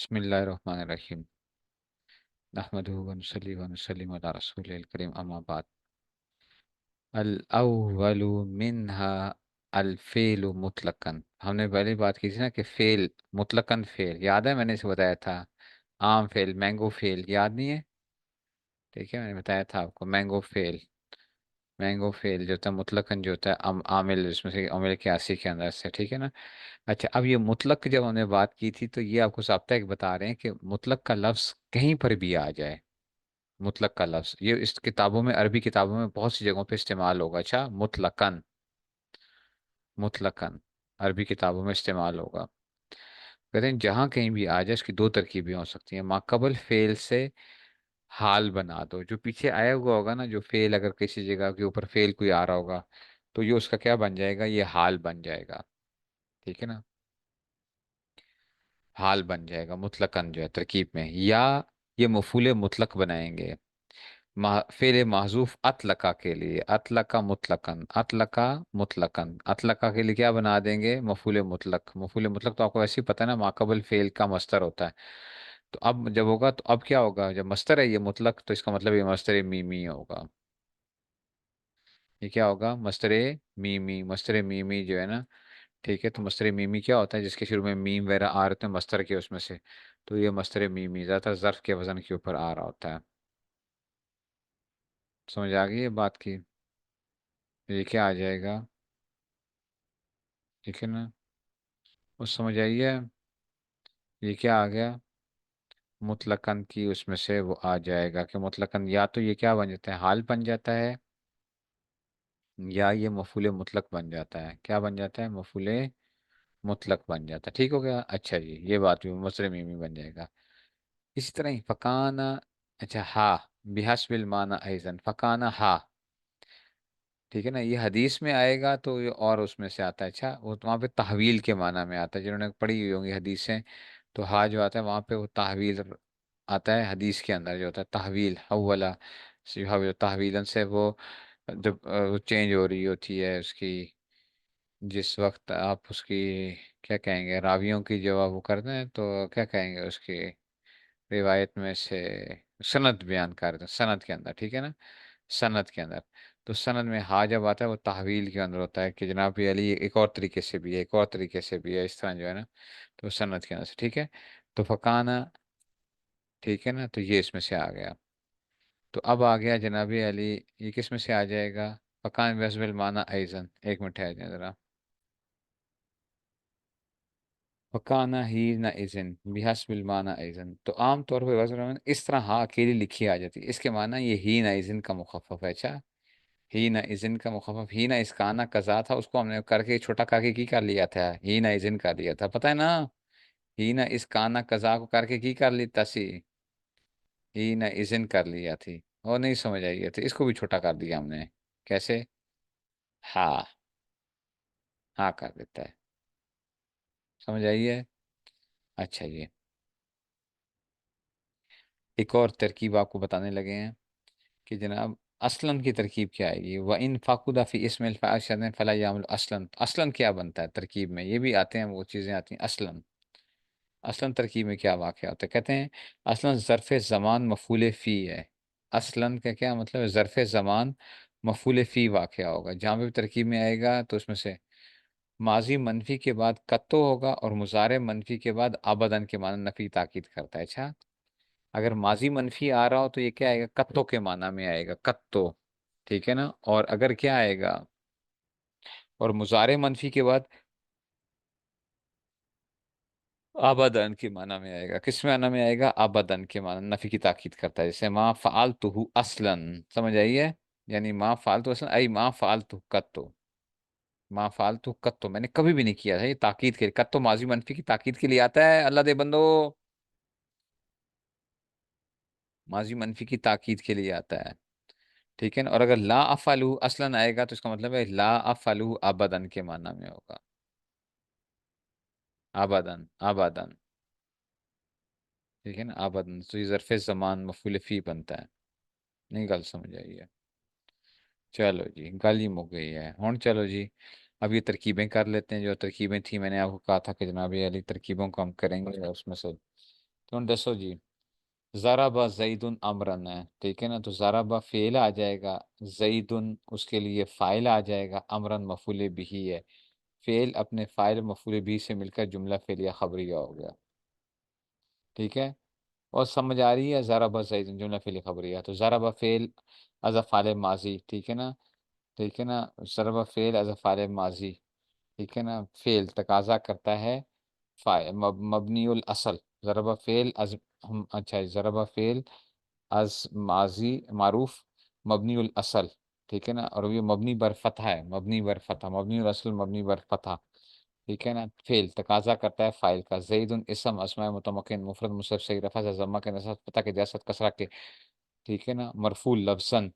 بسم الله الرحمن الرحيم. نحمده ونصلي ونسلم على رسوله الكريم أما بعد. الأول منها الفعل مطلقا. हमने पहले बात की थी ना कि फेल मुतलकन फेल याद है, मैंने इसे बताया था। आम फेल, मैंगो फेल, याद नहीं है? ठीक है, मैंने बताया था आपको मैंगो फेल। मैंगो फेल जो होता है मुतलकन जो होता है आमिल, जिसमें से आमिल के आसी के अंदर से, ठीक है ना। अच्छा, अब ये मुतलक जब हमने बात की थी तो ये आपको साप्ताहिक बता रहे हैं कि मुतलक का लफ्ज कहीं पर भी आ जाए। मुतलक का लफ्ज ये इस किताबों में, अरबी किताबों में बहुत सी जगहों पे इस्तेमाल होगा। अच्छा, मुतलकन, मुतलकन अरबी किताबों में इस्तेमाल होगा। कहते हैं जहां कहीं भी आ जाए, इसकी दो तरकीबें हो सकती हैं। माकबल फेल से हाल बना दो, जो पीछे आया हुआ होगा ना, जो फेल अगर किसी जगह के ऊपर फेल कोई आ रहा होगा तो ये उसका क्या बन जाएगा, ये हाल बन जाएगा। ठीक है ना, हाल बन जाएगा मुतलकन जो है तरकीब में। या ये मफूले मुतलक बनाएंगे फेल महजूफ अतलका के लिए, अतलका मुतलकन, अतलका मुतलकन, अतलका के लिए क्या बना देंगे, मफूले मुतलक। मफूले मुतलक तो आपको ऐसे ही पता है ना, माकबल फेल का मस्तर होता है। तो अब जब होगा तो अब क्या होगा, जब मस्तर है ये मुतलक तो इसका मतलब ये मस्तर मीमी होगा। ये क्या होगा, मस्तर मीमी, मस्तर मीमी जो है ना। ठीक है, तो मस्तर मीमी क्या होता है, जिसके शुरू में मीम वगैरह आ रहे हैं मस्तर के उसमें से, तो ये मस्तर मीमी ज्यादातर ज़र्फ के वजन के ऊपर आ रहा होता है। समझ आ गई ये बात की? ये क्या आ जाएगा, ठीक है ना, उस समझ आई है। ये क्या आ गया, मुतलकन की उसमें से वो आ जाएगा कि मुतलकन या तो ये क्या बन जाता है, हाल बन जाता है, या ये मफूले मुतलक बन जाता है। क्या बन जाता है, मफूले मुतलक बन जाता है। ठीक हो गया, अच्छा जी, ये बात भी मसरे में बन जाएगा। इसी तरह ही फकाना, अच्छा हा, बिहस्बिल माना ऐजन फकाना हा। ठीक है ना, ये हदीस में आएगा तो ये और उसमें से आता है। अच्छा, वो तो वहाँ पे तहवील के माना में आता है, जिन्होंने पढ़ी हुई होंगी हदीसें, तो हा जो आता है वहाँ पे वो तहवील आता है। हदीस के अंदर जो होता है तहवील, हव्वला तहवीलन से वो जब वो चेंज हो रही होती है उसकी, जिस वक्त आप उसकी क्या कहेंगे, रावियों की जब आप वो करते हैं तो क्या कहेंगे उसकी, रिवायत में से सनद बयान कर दें सनद के अंदर, ठीक है ना, सनद के अंदर। तो सनद में हा जब आता है वो तहवील के अंदर होता है कि जनाब ये अली एक और तरीके से भी है, एक और तरीके से भी है, इस तरह जो है ना, तो सनद के अंदर से, ठीक है। तो फकाना, ठीक है ना, तो ये इसमें से आ गया। तो अब आ गया जनाबी अली, ये किस में से आ जाएगा, फकान वजबिल माना ऐजन, एक मिनट है जरा। फकाना ही न इज़न बिहस्बिल माना ऐजन, तो आम तौर पर वज़न में इस तरह हाँ अकेली लिखी आ जाती है, इसके माना ये ही न इज़न का मुखफ़फ़ है। अच्छा, ही न इज़न का मुखफ़फ़, ही न इसकाना कज़ा था, उसको हमने करके छोटा करके की कर लिया था, ही न इज़न कर लिया था, पता है ना। ही न इसकाना कज़ा को करके की कर ली तसी, ही न इज़न कर लिया थी, और नहीं समझ आई है तो इसको भी छोटा कर दिया हमने। कैसे, हाँ, हाँ कर देता है। समझ आई है, अच्छा ये एक और तरकीब आपको बताने लगे हैं कि जनाब असलन की तरकीब क्या आएगी। व इन फ़ाकुदा फ़ी इस्मिल फ़ाशिन फ़ला यामुल असलन, असलन क्या बनता है तरकीब में, ये भी आते हैं, वो चीज़ें आती हैं असलन। असलन तरकीब में क्या वाक़या होता है, कहते हैं असलन ज़र्फ़ ज़मान मफ़ूल फ़ी है। असलन का क्या मतलब है, ज़र्फ़ ज़मान मफ़ूल फ़ी वाक़या होगा, जहाँ भी तरकीब में आएगा तो उसमें से माजी मनफी के बाद कत्तो होगा और मुज़ारे मनफी के बाद अबदन के माना नफ़ी ताकीद करता है। अच्छा, अगर माजी मनफी आ रहा हो तो ये क्या आएगा, कत्तो के माना में आएगा, कत्तो, ठीक है ना। और अगर क्या आएगा, और मुजारे मनफी के बाद आबादन के माना में आएगा, किस माना में आएगा, आबादन के माना, नफी की ताकीद करता है। जैसे माँ फ़ालतुहु असलन, समझ आई है, यानी माँ फालतू असलन आई माँ फालतू कत्तो, माँ फालतू कत्तो मैंने कभी भी नहीं किया था, ये ताकीद के लिए, कत्तो माजी मनफी की ताकीद के लिए आता है, अल्लाह दे बंदो, माजी मनफी की ताकीद के लिए आता है। ठीक है ना, और अगर ला अफालू असलन आएगा तो इसका मतलब है ला अफालू अबदन के माना में होगा, अबदन, अबदन, ठीक है ना, अबदन, तो ये ज़र्फ़े ज़मान मफ़ूल फ़ी बनता है। नहीं, गल समझ आई है। चलो जी, गल ही मुक गई है हूँ, चलो जी, अब ये तरकीबें कर लेते हैं। जो तरकीबें थी मैंने आपको कहा था कि जनाब ये वाली तरकीबों को हम करेंगे, उसमें से تو دسو جی، ضرب زیدن امرن ہے، ٹھیک ہے نا، تو ضرب فعل آ جائے گا، زیدن اس کے لیے فاعل آ جائے گا، امرن مفعول بھی ہے، فعل اپنے فاعل مفعول بھی سے مل کر جملہ فعلیہ خبریہ ہو گیا، ٹھیک ہے۔ اور سمجھ آ رہی ہے، ضرب زیدن جملہ فعلیہ خبریہ، تو ضرب فعل از فعل ماضی، ٹھیک ہے نا، ٹھیک ہے نا، ضرب فعل از فعل ماضی، ٹھیک ہے نا، فعل تقاضا کرتا ہے مبنی الاصل، ضرب فعل از اچھا ضرب فعل از ماضی معروف مبنی الاصل، ٹھیک ہے نا، اور یہ مبنی بر فتح ہے، مبنی بر فتح، مبنی الاصل مبنی بر فتح، ٹھیک ہے نا، فعل تقاضا کرتا ہے فاعل کا، زید اسم اسماء متمکن مفرد مصرف صحیح رفع ضمہ کے نصب فتح کے جاست کسرہ کے، ٹھیک ہے نا، مرفوع لفظاً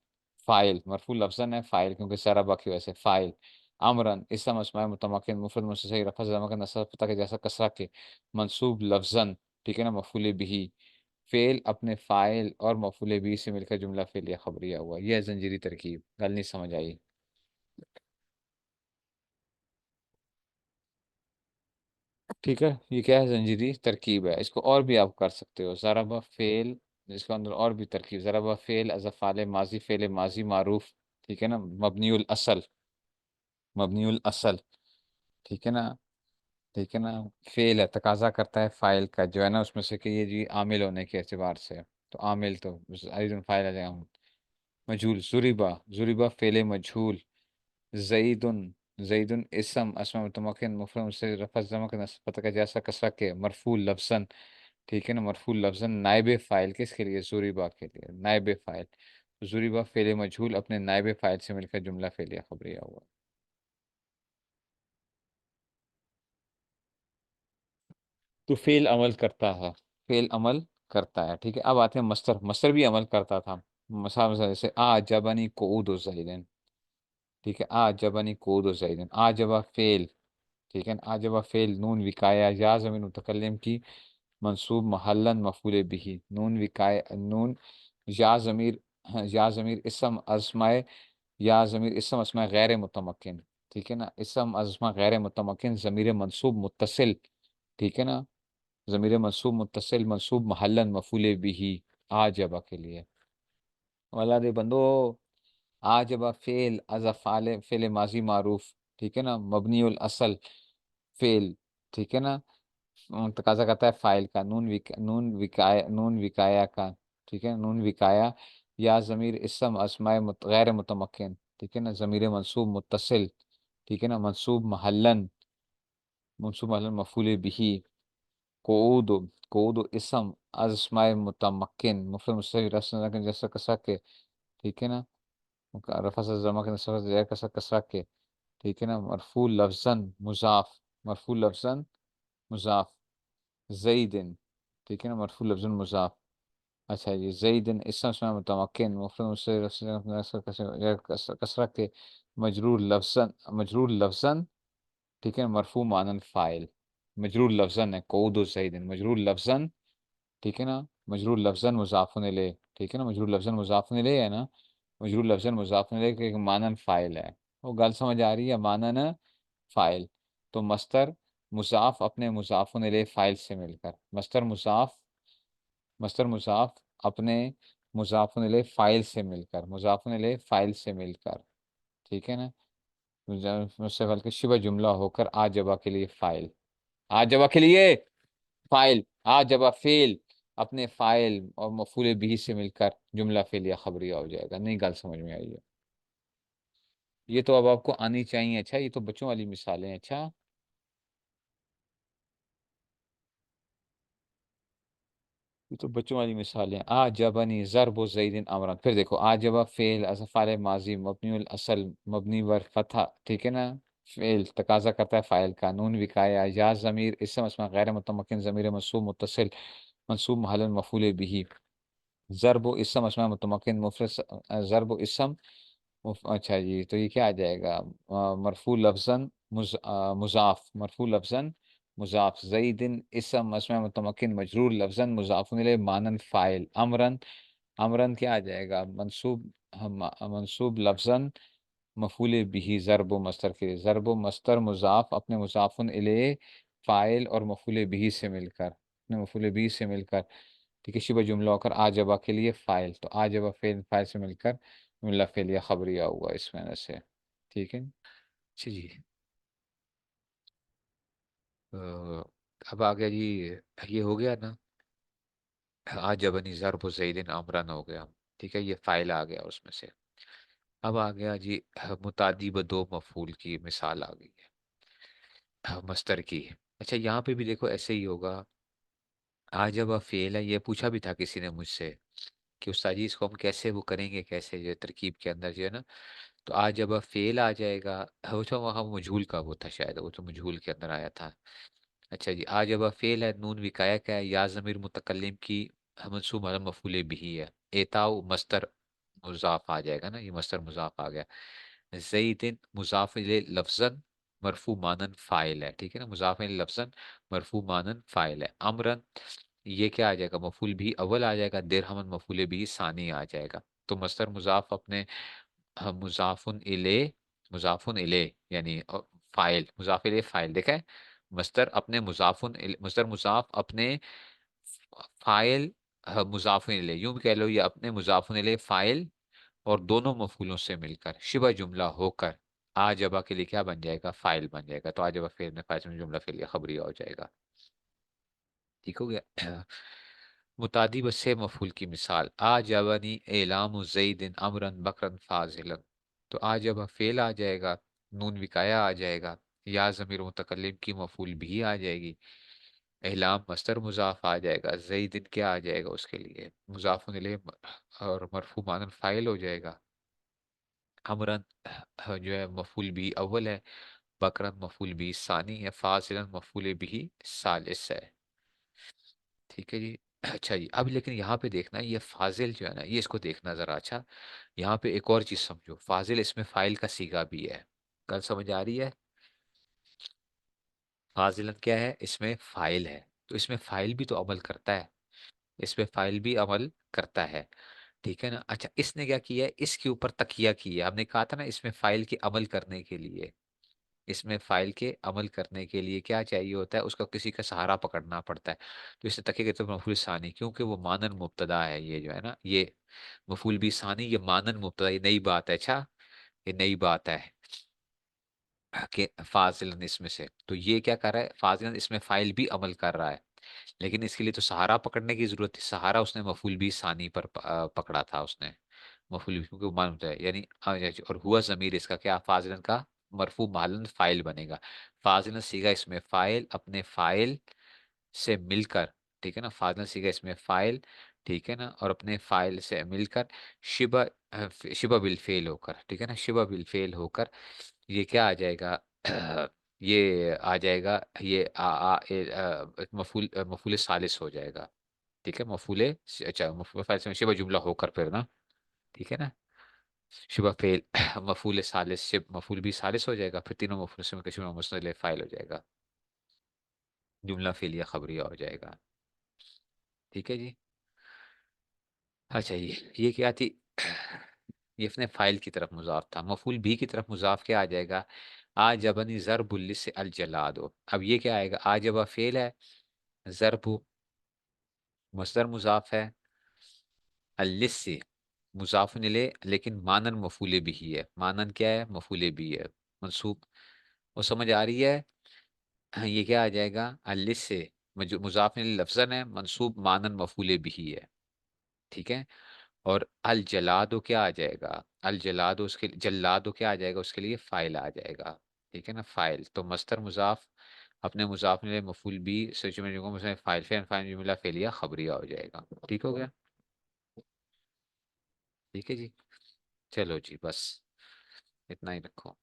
فاعل، مرفوع لفظاً ہے فاعل کیونکہ ضرب کی وجہ سے فاعل، امرن اسم اسماء متمکن مفرد مصرف صحیح رفع ضمہ کے نصب فتح کے جاست کسرہ کے، منصوب لفظاً، ٹھیک ہے نا، مفعول بھی، فعل اپنے فاعل اور مفعول بھی سے مل کر جملہ فعلیہ خبریہ ہوا، یہ ہے زنجیری ترکیب، گل نہیں سمجھ آئی؟ ٹھیک ہے، یہ کیا ہے؟ زنجیری ترکیب ہے، اس کو اور بھی آپ کر سکتے ہو، ضرب فعل، اس کے اندر اور بھی ترکیب، ضرب فعل از فعل ماضی فعل ماضی معروف، ٹھیک ہے نا، مبنی الاصل، مبنی الاصل، ٹھیک ہے نا، ٹھیک ہے نا، فعل ہے تقاضا کرتا ہے فاعل کا، جو ہے نا اس میں سے کہ یہ جی عامل ہونے کے اعتبار سے، تو عامل تو ایزن فاعل آ جائے گا، مجھول، ضریبہ، ضریبہ فعل مجھول، زیدن، زیدن اسم اسم متمکن مفرد سے رفع ضمہ کا نصب فتح کا جیسا کسرہ کے، مرفوع لفظاً، ٹھیک ہے نا، مرفوع لفظاً نائب فاعل، کس کے لیے؟ ضریبہ کے لیے، نائب فاعل، ضریبہ فعل مجھول اپنے نائب فاعل سے مل کر جملہ فعلیہ خبریہ ہوا۔ تو فعل عمل کرتا ہے، فعل عمل کرتا ہے، ٹھیک ہے، اب آتے ہیں مصدر، مصدر بھی عمل کرتا تھا، مثال جیسے آ جبنی قعود زیدن، ٹھیک ہے، آ جبنی قعود زیدن، آ جبا فعل، ٹھیک ہے نا، آ جبا فعل نون وقایا یا زمین متکلم کی منصوب محلن مفعول بھی، نون وقایا، نون یا ضمیر، یا ضمیر اسم اسماء، یا ضمیر اسم اسماء غیر متمکن، ٹھیک ہے نا، اسم اسماء غیر متمکن ضمیر منصوب متصل، ٹھیک ہے نا، ضمیر منصوب متصل منصوب محلن مفعول بھی، آ جبا کے لیے، والا دے بندو، آ جبا فعل از فعل فعل ماضی معروف، ٹھیک ہے نا، مبنی الاصل فعل، ٹھیک ہے نا، تقاضا کرتا ہے فاعل کا، نون وقایا کا، ٹھیک ہے، نون وقایا، یا ضمیر اسم اسماء غیر متمکن، ٹھیک ہے نا، ضمیر منصوب متصل، ٹھیک ہے نا، منصوب محلن مفعول بھی، قعود، قعود اسم از اسماء متمکن مفرد مستتر رسم جیسا کسا کے، ٹھیک ہے نا، رفع زما کے نصب زیر کسا کسا کے، ٹھیک ہے نا، مرفوع لفظاً مضاف، مرفوع لفظاً مضاف، زیدن، ٹھیک ہے نا، مرفوع لفظاً مضاف، اچھا یہ زیدن اسم اسماء متمکن مفرد مستتر کسرہ کے، مجرور لفظاً، مجرور لفظاً، ٹھیک ہے، مرفوع معنی فاعل، مجرور لفظاً ہے، قعود زیدن مجرور لفظاً، ٹھیک ہے نا، مجرور لفظاً مضاف الیہ، ٹھیک ہے نا، مجرور لفظاً مضاف الیہ ہے نا، مجرور لفظاً مضاف الیہ کے ایک مانن فاعل ہے، وہ گل سمجھ آ رہی ہے، مانن فاعل، تو مصدر مضاف اپنے مضاف الیہ فاعل سے مل کر، مصدر مضاف، مصدر مضاف اپنے مضاف الیہ فاعل سے مل کر، مضاف الیہ فاعل سے مل کر، ٹھیک ہے نا، مجھ سے بلکہ شبہ جملہ ہو کر آ جبا کے لیے فاعل، آ جبا کے لیے فائل، آ جب فعل اپنے فائل اور مفعول بھی سے مل کر جملہ فعلیہ خبریہ ہو جائے گا، نہیں گل سمجھ میں آئی ہے؟ یہ تو اب آپ کو آنی چاہیے، اچھا یہ تو بچوں والی مثالیں ہیں، اچھا یہ تو بچوں والی مثالیں، آ جبنی ضرب زید امرا، پھر دیکھو آ جبا فعل از فعل ماضی مبنی الاصل مبنی ور فتح، ٹھیک ہے نا، فعل تقاضا کرتا ہے فاعل کا، نون وقایا یا ضمیر اسم اسماء غیر متمکن ضمیر منصوب متصل منصوب محل مفعول به، ضرب و اسم اسماء متمکن مفرد ضرب و اسم اچھا جی، تو یہ کیا آ جائے گا؟ مرفوع لفظاً مضاف، مرفوع لفظاً مضاف، زیدن اسم اسماء متمکن مجرور لفظاً مضاف الیہ مانن فاعل، امرن، امرن کیا آ جائے گا؟ منصوب، منصوب لفظاً مفعول به، ضرب و مصدر کے لیے، ضرب و مصدر مضاف اپنے مضاف الیہ فاعل اور مفعول به سے مل کر، अपने मफूल भी से मिलकर, ठीक है, शिबह जुमला होकर आजबा के लिए फाइल, तो आजबा फेल फाइल से मिलकर जुमला फेलिया खबरिया हुआ इस वजह से। ठीक है। अच्छा जी। अ, अब आ गया जी, ये हो गया ना, आज जबनी ज़रब ज़ैदिन अमरन हो गया। ठीक है, ये फाइल आ गया उसमें से। अब आ गया जी मुतादी ब दो मफूल की मिसाल आ गई है मस्तर की। अच्छा, यहाँ पे भी देखो ऐसे ही होगा। आज जब फेल है, ये पूछा भी था किसी ने मुझसे कि उस्ताद जी इसको हम कैसे वो करेंगे, कैसे ये तरकीब के अंदर जो है ना। तो आज जब फेल आ जाएगा, वो तो वहाँ मजहूल का वो था शायद, वो तो मजहूल के अंदर आया था। अच्छा जी, आज अब फेल है, नून विकाया क्या है, या ज़मीर मुतकल्लिम की मनसूब अला मफूल बिही है। एताउ मस्तर मुजाफ आ जाएगा ना, ये मस्तर मुजाफ आ गया। ज़ैदिन मुजाफ इले लफ्ज़न मरफू मानन फ़ाइल है, ठीक है ना, मुजाफ इले लफ्ज़न मरफू मानन फ़ाइल है। अमरन, ये क्या आ जाएगा, मफूल भी अव्वल आ जाएगा। दिरहमन मफूल भी सानी आ जाएगा। तो मस्तर मुजाफ अपने मुजाफुन इले, मुजाफुन इले यानी फाइल, मुजाफ इले फाइल देखा है। मस्तर अपने मस्तर मुजाफ अपने फाइल, मुजाफिन इले, यूं भी कह लो ये अपने मुजाफिन इले फाइल और दोनों मफूलों से मिलकर शिबा जुमला होकर आजबा के लिए क्या बन जाएगा, फाइल बन जाएगा। तो आजबा फेल में फाइल में जुमला फेल या खबरिया हो जाएगा। ठीक हो गया। मुतादी से मफूल की मिसाल, आजबनी एलाम ज़ैदिन अमरन बकरन फाजिलन। तो आजबा फेल आ जाएगा, नून विकाया आ जाएगा, या ज़मीर मुतकल्लिम की मफूल भी आ जाएगी, एहलाम मस्तर मुजाफ आ जाएगा, ज़ैदिन क्या आ जाएगा उसके लिए, मुजाफुन इलैह और मरफू मानन फाइल हो जाएगा। अमरन जो है मफूल भी अव्वल है, बकरन मफूल भी सानी है, फासिलन मफूल भी सालिस है। ठीक है जी। अच्छा जी, अब लेकिन यहाँ पे देखना ये फाजिल जो है ना, ये इसको देखना जरा। अच्छा, यहाँ पे एक और चीज समझो, फाजिल इसमें फाइल का सीगा भी है। कल समझ आ रही है? फाजिलन क्या है, इसमें फाइल है, तो इसमें फाइल भी तो अमल करता है, इसमें फाइल भी अमल करता है। ठीक है ना। अच्छा, इसने क्या किया है, इसके ऊपर तकिया किया है। हमने कहा था ना इसमें फाइल के अमल करने के लिए, इसमें फाइल के अमल करने के लिए क्या चाहिए होता है, उसका किसी का सहारा पकड़ना पड़ता है। तो इसे तकिया कहते हैं मफूल सानी, क्योंकि वो मानन मुब्तदा है, ये जो है ना, ये मफूल भी सानी, ये मानन मुब्तदा, ये नई बात है। अच्छा, ये नई बात है कि फाजिलन इसमें से, तो ये क्या कर रहा है, फाजिलन इसमें फाइल भी अमल कर रहा है, लेकिन इसके लिए तो सहारा पकड़ने की जरूरत थी। सहारा उसने मफूल भी सानी पर पकड़ा था उसने, मफूल भी, क्योंकि वो मालूम है यानी और हुआ जमीर इसका क्या, फाजिलन का मरफू मालन फाइल बनेगा। फाजिलन सीगा इसमें फाइल, अपने फाइल से मिलकर, ठीक है ना, फाजिलन सीगा इसमें फाइल, ठीक है ना, और अपने फाइल से मिलकर शिबा शिबा बिल फेल होकर, ठीक है ना, शिबा बिल फेल होकर ये क्या आ जाएगा, ये आ जाएगा, ये मफूल मफूल सालिस हो जाएगा। ठीक है, मफूले, अच्छा मफूल फाइल से शिबा जुमला होकर फिर ना, ठीक है ना, शिबा फेल मफूल सालिस, शिब मफूल भी सालिस हो जाएगा, फिर तीनों मफूल से मिलकर शिबा मुस्तल फाइल हो जाएगा, जुमला फेलिया खबरिया हो जाएगा। ठीक है जी। अच्छा, ये क्या थी, ये अपने फाइल की तरफ मुजाफ था। मफूल भी की तरफ मुजाफ क्या आ जाएगा, आजबनी ज़रबुल से अल जलादो। अब ये क्या आएगा, आजबा फेल है, ज़रबु मस्दर मुजाफ है, अलिस से मुजाफिन इले, लेकिन मानन मफूले भी ही है। मानन क्या है, मफूले भी है, मंसूब। वो समझ आ रही है? हाँ, ये क्या आ जाएगा, अलिस से मुजाफिन इले लफ्जन है, मंसूब मानन मफूले भी ही है। ठीक है। और अल जलादो क्या आ जाएगा, अल जलादो उसके जल्लादो क्या आ जाएगा, उसके लिए फाइल आ जाएगा। ठीक है ना, फाइल। तो मस्तर मुजाफ अपने मुजाफ में मफूल भी सच में जो फाइल फैन फाइल जुमला फेलिया खबरिया हो जाएगा। ठीक हो गया। ठीक है जी। चलो जी, बस इतना ही रखो।